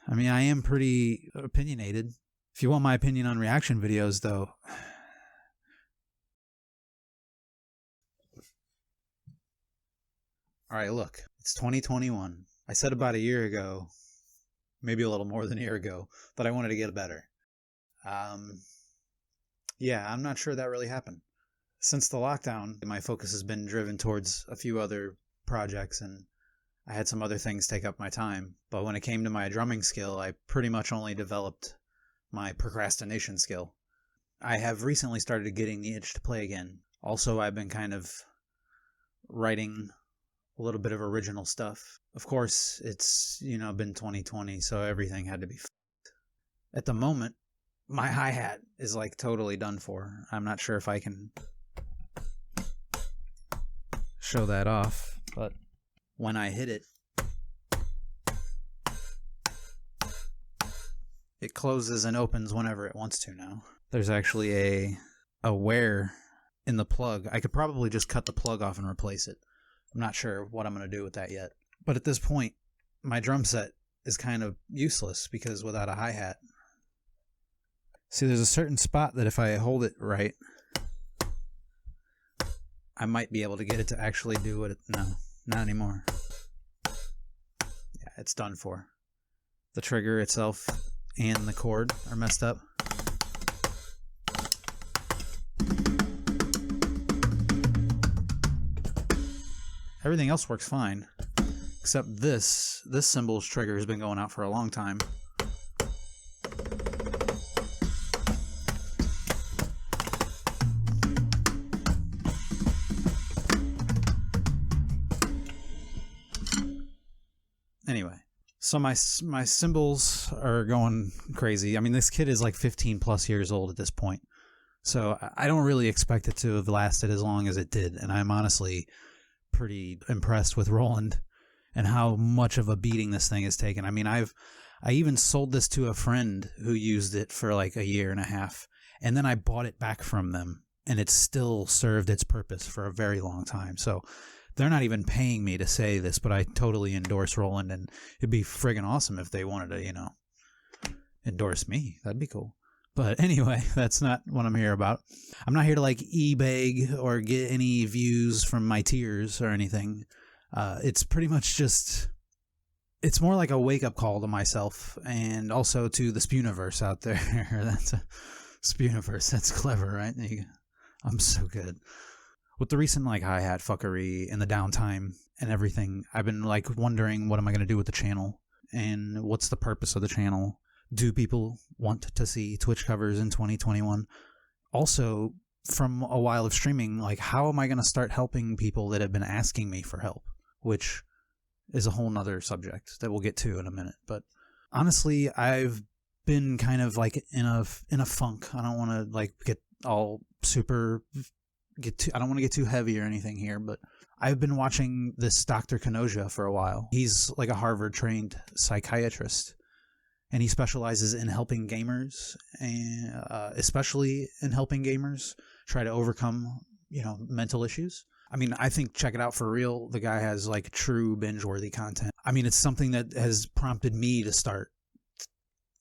I mean, I am pretty opinionated. If you want my opinion on reaction videos, though... Alright, look. It's 2021. I said about a year ago, maybe a little more than a year ago, that I wanted to get better. Yeah, I'm not sure that really happened. Since the lockdown, my focus has been driven towards a few other projects, and I had some other things take up my time. But when it came to my drumming skill, I pretty much only developed my procrastination skill. I have recently started getting the itch to play again. Also, I've been kind of writing a little bit of original stuff. Of course, it's, been 2020, so everything had to be f***ed. At the moment, my hi-hat is like totally done for. I'm not sure if I can show that off, but when I hit it, it closes and opens whenever it wants to now. There's actually a wear in the plug. I could probably just cut the plug off and replace it. I'm not sure what I'm going to do with that yet. But at this point, my drum set is kind of useless because without a hi-hat. See, there's a certain spot that if I hold it right, I might be able to get it to actually do what it... No, not anymore. Yeah, it's done for. The trigger itself and the cord are messed up. Everything else works fine, except this cymbal's trigger has been going out for a long time. Anyway, so my cymbals are going crazy. I mean, this kid is like 15 plus years old at this point, so I don't really expect it to have lasted as long as it did, and I'm honestly pretty impressed with Roland and how much of a beating this thing has taken. I mean, I even sold this to a friend who used it for like a year and a half, and then I bought it back from them, and it still served its purpose for a very long time. So they're not even paying me to say this, but I totally endorse Roland, and it'd be friggin' awesome if they wanted to, endorse me. That'd be cool. But anyway, that's not what I'm here about. I'm not here to like e-beg or get any views from my tears or anything. It's pretty much just, it's more like a wake-up call to myself and also to the Spewniverse out there. That's a Spewniverse. That's clever, right? I'm so good. With the recent like hi-hat fuckery and the downtime and everything, I've been like wondering, what am I going to do with the channel? And what's the purpose of the channel? Do people want to see Twitch covers in 2021? Also, from a while of streaming, like, how am I going to start helping people that have been asking me for help? Which is a whole nother subject that we'll get to in a minute. But honestly, I've been kind of like in a funk. I don't want to like get all super... I don't want to get too heavy or anything here, but I've been watching this Dr. Kanoja for a while. He's like a Harvard-trained psychiatrist, and he specializes in helping gamers, and especially in helping gamers try to overcome, mental issues. I mean, I think check it out for real. The guy has like true binge-worthy content. I mean, it's something that has prompted me to start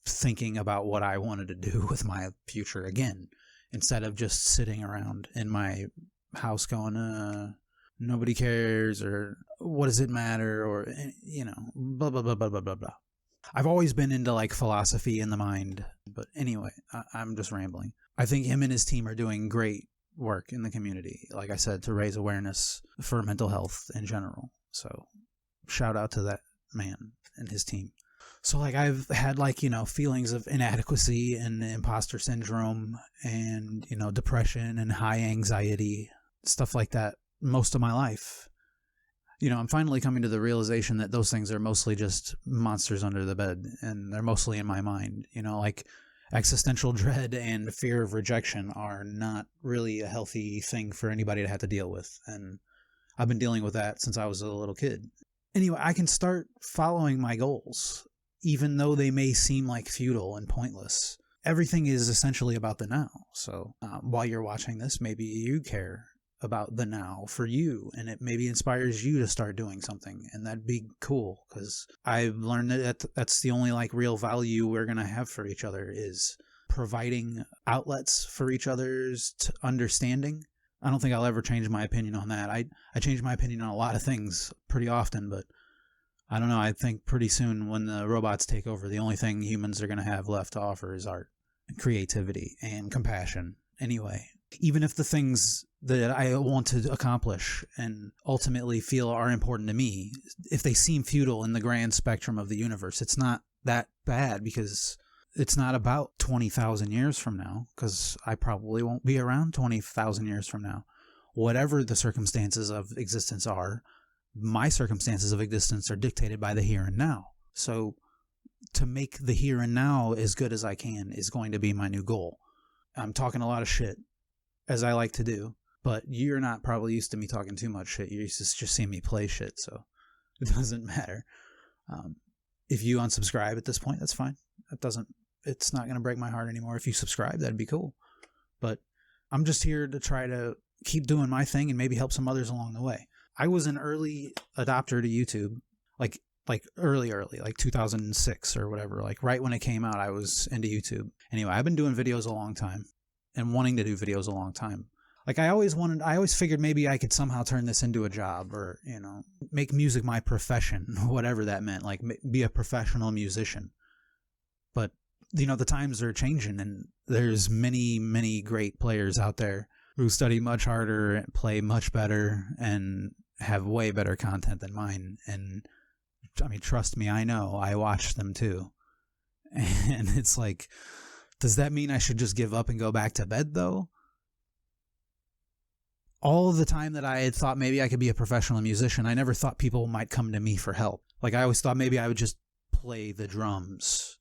thinking about what I wanted to do with my future again, instead of just sitting around in my house going, nobody cares, or what does it matter, or, blah, blah, blah, blah, blah, blah, blah. I've always been into like philosophy in the mind, but anyway, I'm just rambling. I think him and his team are doing great work in the community, like I said, to raise awareness for mental health in general. So shout out to that man and his team. So like I've had like, feelings of inadequacy and imposter syndrome and, depression and high anxiety, stuff like that most of my life. I'm finally coming to the realization that those things are mostly just monsters under the bed, and they're mostly in my mind. Like existential dread and fear of rejection are not really a healthy thing for anybody to have to deal with. And I've been dealing with that since I was a little kid. Anyway, I can start following my goals, even though they may seem like futile and pointless. Everything is essentially about the now. So while you're watching this, maybe you care about the now for you, and it maybe inspires you to start doing something, and that'd be cool, because I've learned that that's the only like real value we're gonna have for each other, is providing outlets for each other's understanding. I don't think I'll ever change my opinion on that. I change my opinion on a lot of things pretty often, but I don't know. I think pretty soon when the robots take over, the only thing humans are going to have left to offer is art and creativity and compassion. Anyway, even if the things that I want to accomplish and ultimately feel are important to me, if they seem futile in the grand spectrum of the universe, it's not that bad, because it's not about 20,000 years from now, because I probably won't be around 20,000 years from now. Whatever the circumstances of existence are, my circumstances of existence are dictated by the here and now. So to make the here and now as good as I can is going to be my new goal. I'm talking a lot of shit, as I like to do, but you're not probably used to me talking too much shit. You're used to just seeing me play shit, so it doesn't matter. If you unsubscribe at this point, that's fine. It's not going to break my heart anymore. If you subscribe, that'd be cool. But I'm just here to try to keep doing my thing and maybe help some others along the way. I was an early adopter to YouTube, like early, like 2006 or whatever. Like right when it came out, I was into YouTube. Anyway, I've been doing videos a long time and wanting to do videos a long time. Like I always figured maybe I could somehow turn this into a job, or, you know, make music my profession, whatever that meant, like be a professional musician. But you know, the times are changing, and there's many, many great players out there who study much harder and play much better and have way better content than mine. And I mean, trust me, I know. I watch them too. And it's like, does that mean I should just give up and go back to bed, though? All of the time that I had thought maybe I could be a professional musician, I never thought people might come to me for help. Like I always thought maybe I would just play the drums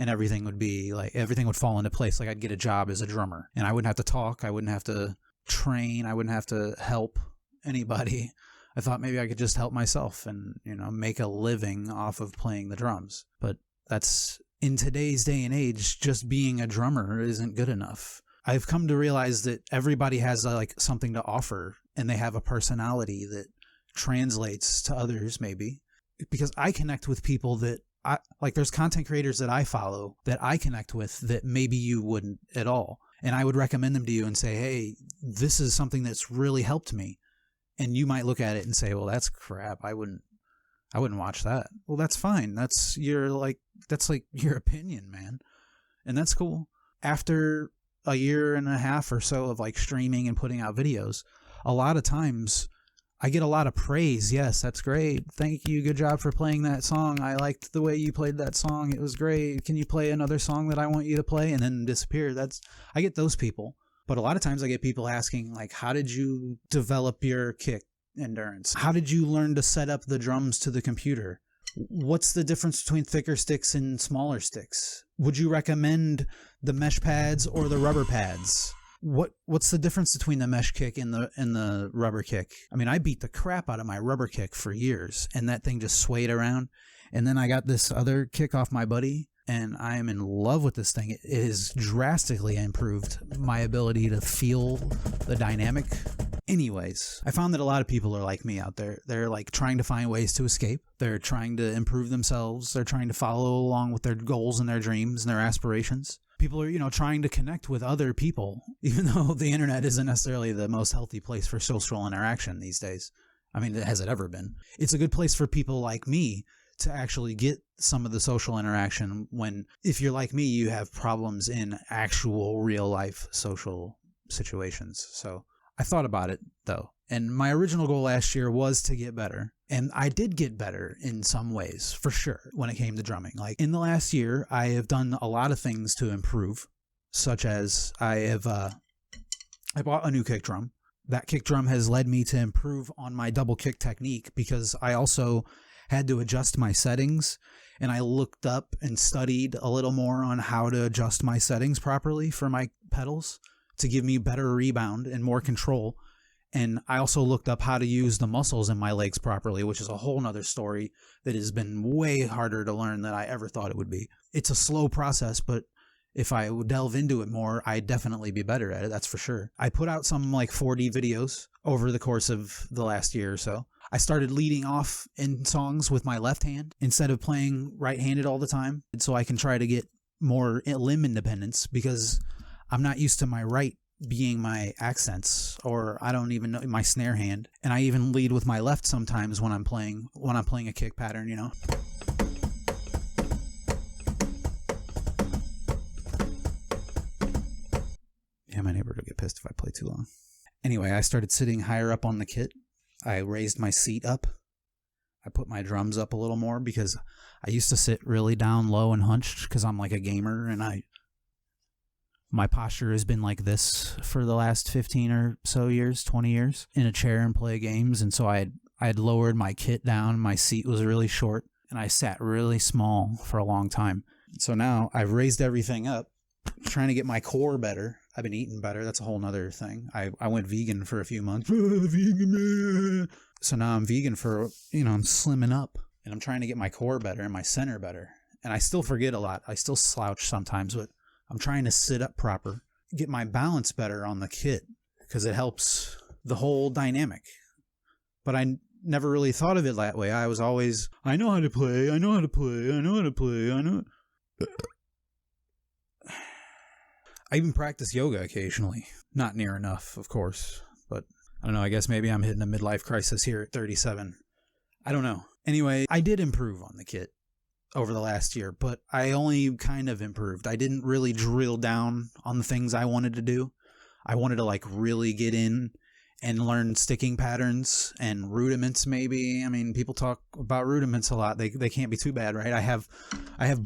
and everything would fall into place. Like I'd get a job as a drummer and I wouldn't have to talk. I wouldn't have to train. I wouldn't have to help anybody. I thought maybe I could just help myself and, you know, make a living off of playing the drums. But that's, in today's day and age, just being a drummer isn't good enough. I've come to realize that everybody has like something to offer, and they have a personality that translates to others, maybe. Because I connect with people that there's content creators that I follow that I connect with that maybe you wouldn't at all. And I would recommend them to you and say, hey, this is something that's really helped me. And you might look at it and say, well, that's crap. I wouldn't watch that. Well, that's fine. That's your opinion, man. And that's cool. After a year and a half or so of like streaming and putting out videos, a lot of times I get a lot of praise. Yes, that's great. Thank you. Good job for playing that song. I liked the way you played that song. It was great. Can you play another song that I want you to play? And then disappear. I get those people. But a lot of times I get people asking, like, how did you develop your kick endurance? How did you learn to set up the drums to the computer? What's the difference between thicker sticks and smaller sticks? Would you recommend the mesh pads or the rubber pads? What's the difference between the mesh kick and the rubber kick? I mean, I beat the crap out of my rubber kick for years, and that thing just swayed around. And then I got this other kick off my buddy, and I am in love with this thing. It has drastically improved my ability to feel the dynamic. Anyways, I found that a lot of people are like me out there. They're like trying to find ways to escape. They're trying to improve themselves. They're trying to follow along with their goals and their dreams and their aspirations. People are, you know, trying to connect with other people, even though the internet isn't necessarily the most healthy place for social interaction these days. I mean, has it ever been? It's a good place for people like me to actually get some of the social interaction when, if you're like me, you have problems in actual real life social situations. So I thought about it, though. And my original goal last year was to get better. And I did get better in some ways, for sure, when it came to drumming. Like in the last year, I have done a lot of things to improve, such as I bought a new kick drum. That kick drum has led me to improve on my double kick technique, because I also had to adjust my settings, and I looked up and studied a little more on how to adjust my settings properly for my pedals to give me better rebound and more control. And I also looked up how to use the muscles in my legs properly, which is a whole nother story that has been way harder to learn than I ever thought it would be. It's a slow process, but if I would delve into it more, I'd definitely be better at it. That's for sure. I put out some like 4D videos over the course of the last year or so. I started leading off in songs with my left hand instead of playing right-handed all the time. And so I can try to get more limb independence because I'm not used to my right being my accents, or I don't even know my snare hand. And I even lead with my left sometimes when I'm playing a kick pattern, you know. Yeah, my neighbor will get pissed if I play too long. Anyway, I started sitting higher up on the kit. I raised my seat up. I put my drums up a little more because I used to sit really down low and hunched because I'm like a gamer, and my posture has been like this for the last 15 or so years, 20 years, in a chair and play games. And so I had lowered my kit down. My seat was really short, and I sat really small for a long time. So now I've raised everything up, trying to get my core better. I've been eating better. That's a whole nother thing. I went vegan for a few months. So now I'm vegan for, I'm slimming up, and I'm trying to get my core better and my center better. And I still forget a lot. I still slouch sometimes, but I'm trying to sit up proper, get my balance better on the kit because it helps the whole dynamic. But I never really thought of it that way. I was always, I know how to play. I even practice yoga occasionally. Not near enough, of course. But I don't know. I guess maybe I'm hitting a midlife crisis here at 37. I don't know. Anyway, I did improve on the kit over the last year, but I only kind of improved. I didn't really drill down on the things I wanted to do. I wanted to like really get in and learn sticking patterns and rudiments maybe. I mean, people talk about rudiments a lot. They can't be too bad, right? I have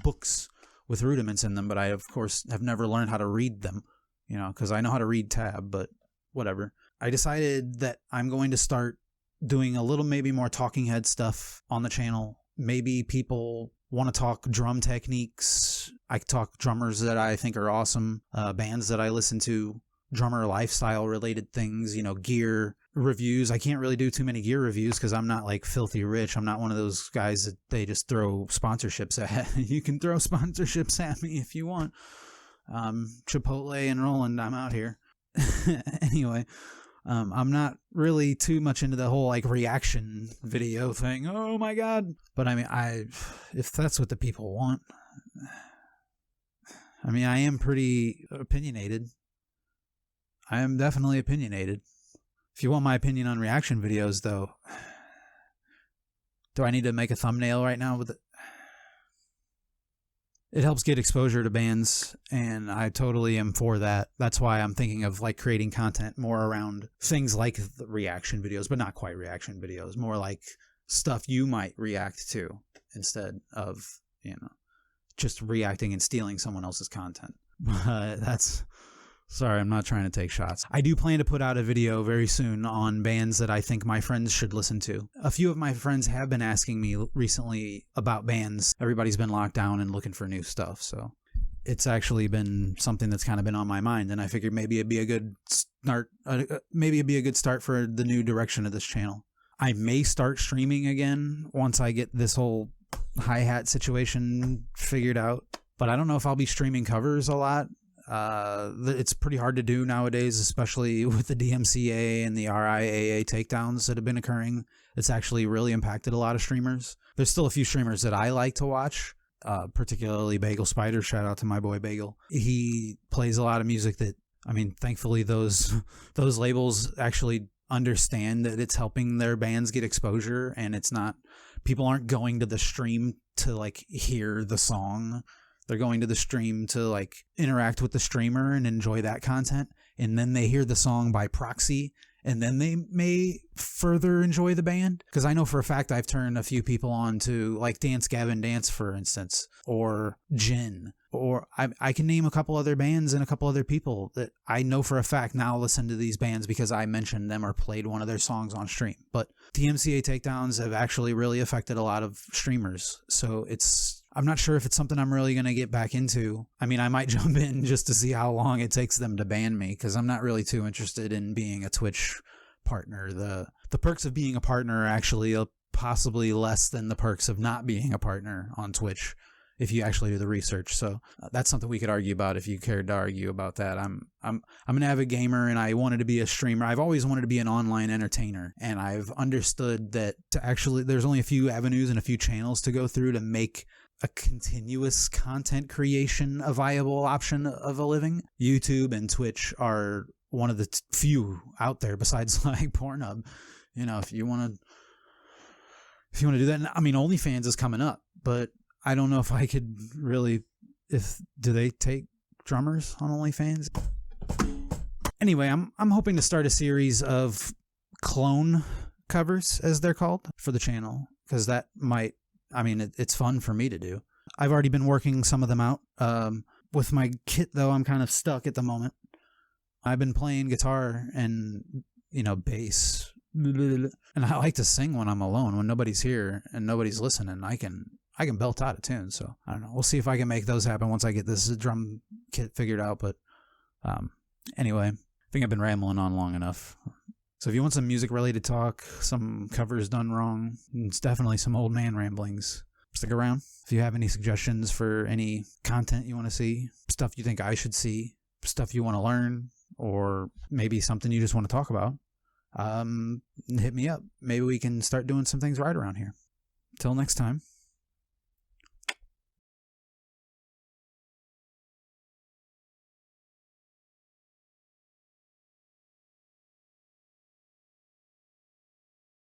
books with rudiments in them, but I, of course, have never learned how to read them, because I know how to read tab, but whatever. I decided that I'm going to start doing a little maybe more talking head stuff on the channel. Maybe people want to talk drum techniques. I talk drummers that I think are awesome, bands that I listen to, drummer lifestyle related things, gear reviews. I can't really do too many gear reviews because I'm not like filthy rich. I'm not one of those guys that they just throw sponsorships at. You can throw sponsorships at me if you want. Chipotle and Roland, I'm out here. Anyway, I'm not really too much into the whole like reaction video thing. Oh my God. But I mean, if that's what the people want, I mean, I am pretty opinionated. I am definitely opinionated. If you want my opinion on reaction videos, though, do I need to make a thumbnail right now with it? It helps get exposure to bands, and I totally am for that. That's why I'm thinking of like creating content more around things like the reaction videos, but not quite reaction videos, more like stuff you might react to instead of, just reacting and stealing someone else's content. But sorry, I'm not trying to take shots. I do plan to put out a video very soon on bands that I think my friends should listen to. A few of my friends have been asking me recently about bands. Everybody's been locked down and looking for new stuff, so it's actually been something that's kind of been on my mind, and I figured maybe it'd be a good start. For the new direction of this channel. I may start streaming again once I get this whole hi-hat situation figured out, but I don't know if I'll be streaming covers a lot. It's pretty hard to do nowadays, especially with the DMCA and the RIAA takedowns that have been occurring. It's actually really impacted a lot of streamers. There's still a few streamers that I like to watch, particularly Bagel Spider. Shout out to my boy Bagel. He plays a lot of music that, I mean, thankfully those labels actually understand that it's helping their bands get exposure, and it's not, people aren't going to the stream to like hear the song. They're going to the stream to like interact with the streamer and enjoy that content. And then they hear the song by proxy, and then they may further enjoy the band. Because I know for a fact I've turned a few people on to like Dance Gavin Dance, for instance, or Jin, or I can name a couple other bands and a couple other people that I know for a fact now listen to these bands because I mentioned them or played one of their songs on stream. But DMCA takedowns have actually really affected a lot of streamers. So I'm not sure if it's something I'm really going to get back into. I mean, I might jump in just to see how long it takes them to ban me, because I'm not really too interested in being a Twitch partner. The perks of being a partner are actually possibly less than the perks of not being a partner on Twitch, if you actually do the research. So that's something we could argue about if you cared to argue about that. I'm an avid gamer, and I wanted to be a streamer. I've always wanted to be an online entertainer, and I've understood that there's only a few avenues and a few channels to go through to make a continuous content creation a viable option of a living. YouTube and Twitch are one of the few out there besides like Pornhub. You know, if you want to do that. I mean, OnlyFans is coming up, but I don't know if I could really, do they take drummers on OnlyFans? Anyway, I'm hoping to start a series of clone covers, as they're called, for the channel, because that might, I mean, it's fun for me to do. I've already been working some of them out. With my kit, though, I'm kind of stuck at the moment. I've been playing guitar and, bass. And I like to sing when I'm alone, when nobody's here and nobody's listening. I can belt out a tune. So I don't know. We'll see if I can make those happen once I get this drum kit figured out. But anyway, I think I've been rambling on long enough. So if you want some music-related talk, some covers done wrong, it's definitely some old man ramblings. Stick around. If you have any suggestions for any content you want to see, stuff you think I should see, stuff you want to learn, or maybe something you just want to talk about, hit me up. Maybe we can start doing some things right around here. Till next time.